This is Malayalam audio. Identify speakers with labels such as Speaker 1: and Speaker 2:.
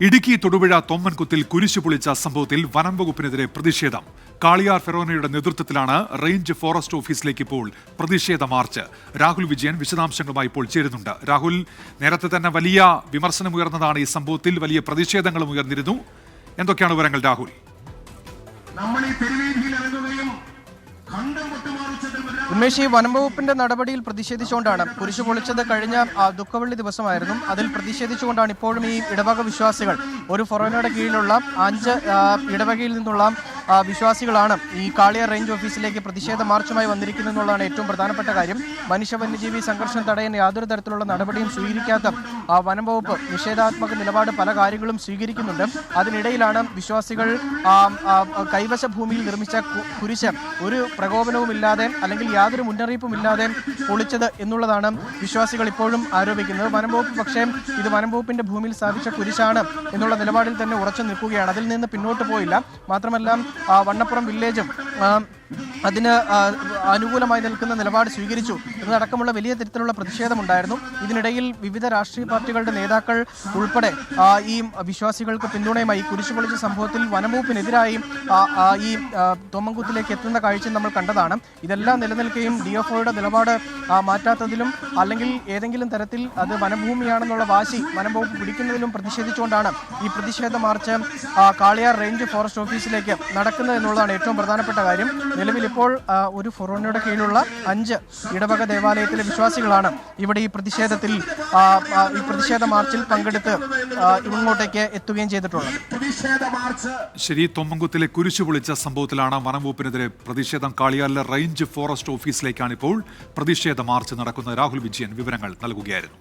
Speaker 1: ഇടുക്കി തൊടുപുഴ തൊമ്മൻകുത്തിൽ കുരിശു പൊളിച്ച സംഭവത്തിൽ വനം വകുപ്പിനെതിരെ പ്രതിഷേധം. കാളിയാർ ഫെറോനയുടെ നേതൃത്വത്തിലാണ് റേഞ്ച് ഫോറസ്റ്റ് ഓഫീസിലേക്ക് ഇപ്പോൾ പ്രതിഷേധ മാർച്ച്. രാഹുൽ വിജയൻ വിശദാംശങ്ങളുമായി ഇപ്പോൾ ചേരുന്നുണ്ട്. രാഹുൽ, നേരത്തെ തന്നെ വലിയ വിമർശനമുയർന്നതാണ് ഈ സംഭവത്തിൽ, വലിയ പ്രതിഷേധങ്ങളും ഉയർന്നിരുന്നു. എന്തൊക്കെയാണ് വിവരങ്ങൾ രാഹുൽ?
Speaker 2: ഉമേഷ്, ഈ വനംവകുപ്പിന്റെ നടപടിയിൽ പ്രതിഷേധിച്ചുകൊണ്ടാണ് കുരിശു പൊളിച്ചത്. കഴിഞ്ഞ ദുഃഖവെള്ളി ദിവസമായിരുന്നു. അതിൽ പ്രതിഷേധിച്ചുകൊണ്ടാണ് ഇപ്പോഴും ഈ ഇടവക വിശ്വാസികൾ, ഒരു ഫൊറോനയുടെ കീഴിലുള്ള 5 ഇടവകയിൽ നിന്നുള്ള വിശ്വാസികളാണ് ഈ കാളിയാർ റേഞ്ച് ഓഫീസിലേക്ക് പ്രതിഷേധ മാർച്ചുമായി വന്നിരിക്കുന്നത് എന്നുള്ളതാണ് ഏറ്റവും പ്രധാനപ്പെട്ട കാര്യം. മനുഷ്യ വന്യജീവി സംഘർഷം തടയാൻ യാതൊരു തരത്തിലുള്ള നടപടിയും സ്വീകരിക്കാത്ത വനംവകുപ്പ് നിഷേധാത്മക നിലപാട് പല കാര്യങ്ങളും സ്വീകരിക്കുന്നുണ്ട്. അതിനിടയിലാണ് വിശ്വാസികൾ കൈവശ ഭൂമിയിൽ നിർമ്മിച്ച കുരിശ് ഒരു പ്രകോപനവുമില്ലാതെ അല്ലെങ്കിൽ യാതൊരു മുന്നറിയിപ്പുമില്ലാതെ പൊളിച്ചത് എന്നുള്ളതാണ് വിശ്വാസികൾ ഇപ്പോഴും ആരോപിക്കുന്നത്. വനംവകുപ്പ് പക്ഷേ ഇത് വനംവകുപ്പിന്റെ ഭൂമിയിൽ സ്ഥാപിച്ച കുരിശാണ് എന്നുള്ള നിലപാടിൽ തന്നെ ഉറച്ചു നിൽക്കുകയാണ്. അതിൽ നിന്ന് പിന്നോട്ട് പോയില്ല. മാത്രമല്ല വണ്ണപ്പുറം വില്ലേജും അതിന് അനുകൂലമായി നിൽക്കുന്ന നിലപാട് സ്വീകരിച്ചു എന്നതടക്കമുള്ള വലിയ തരത്തിലുള്ള പ്രതിഷേധമുണ്ടായിരുന്നു. ഇതിനിടയിൽ വിവിധ രാഷ്ട്രീയ പാർട്ടികളുടെ നേതാക്കൾ ഉൾപ്പെടെ ഈ വിശ്വാസികൾക്ക് പിന്തുണയുമായി കുരിശു പൊളിച്ച സംഭവത്തിൽ വനംവകുപ്പിനെതിരായി ഈ തൊമ്മൻകുത്തിലേക്ക് എത്തുന്ന കാഴ്ച നമ്മൾ കണ്ടതാണ്. ഇതെല്ലാം നിലനിൽക്കുകയും DFOയുടെ നിലപാട് മാറ്റാത്തതിലും അല്ലെങ്കിൽ ഏതെങ്കിലും തരത്തിൽ അത് വനഭൂമിയാണെന്നുള്ള വാശി വനംവകുപ്പ് പിടിക്കുന്നതിലും പ്രതിഷേധിച്ചുകൊണ്ടാണ് ഈ പ്രതിഷേധ മാർച്ച് കാളിയാർ റേഞ്ച് ഫോറസ്റ്റ് ഓഫീസിലേക്ക് നടക്കുന്നത് എന്നുള്ളതാണ് ഏറ്റവും പ്രധാനപ്പെട്ട കാര്യം. നിലവിൽ ഇപ്പോൾ ഒരു ഫൊറോനയുടെ കീഴിലുള്ള 5 ഇടവക ദേവാലയത്തിലെ വിശ്വാസികളാണ് ഇവിടെ ഈ പ്രതിഷേധത്തിൽ ഈ പ്രതിഷേധ മാർച്ചിൽ പങ്കെടുത്ത് ഇങ്ങോട്ടേക്ക് എത്തുകയും ചെയ്തിട്ടുള്ളത്.
Speaker 1: ശരി, തൊമ്മൻകുത്തിലെ കുരിശു പൊളിച്ച സംഭവത്തിലാണ് വനംവകുപ്പിനെതിരെ പ്രതിഷേധം. കാളിയാറിലെ റേഞ്ച് ഫോറസ്റ്റ് ഓഫീസിലേക്കാണ് ഇപ്പോൾ പ്രതിഷേധ മാർച്ച് നടക്കുന്നത്. രാഹുൽ വിജയൻ വിവരങ്ങൾ നൽകുകയായിരുന്നു.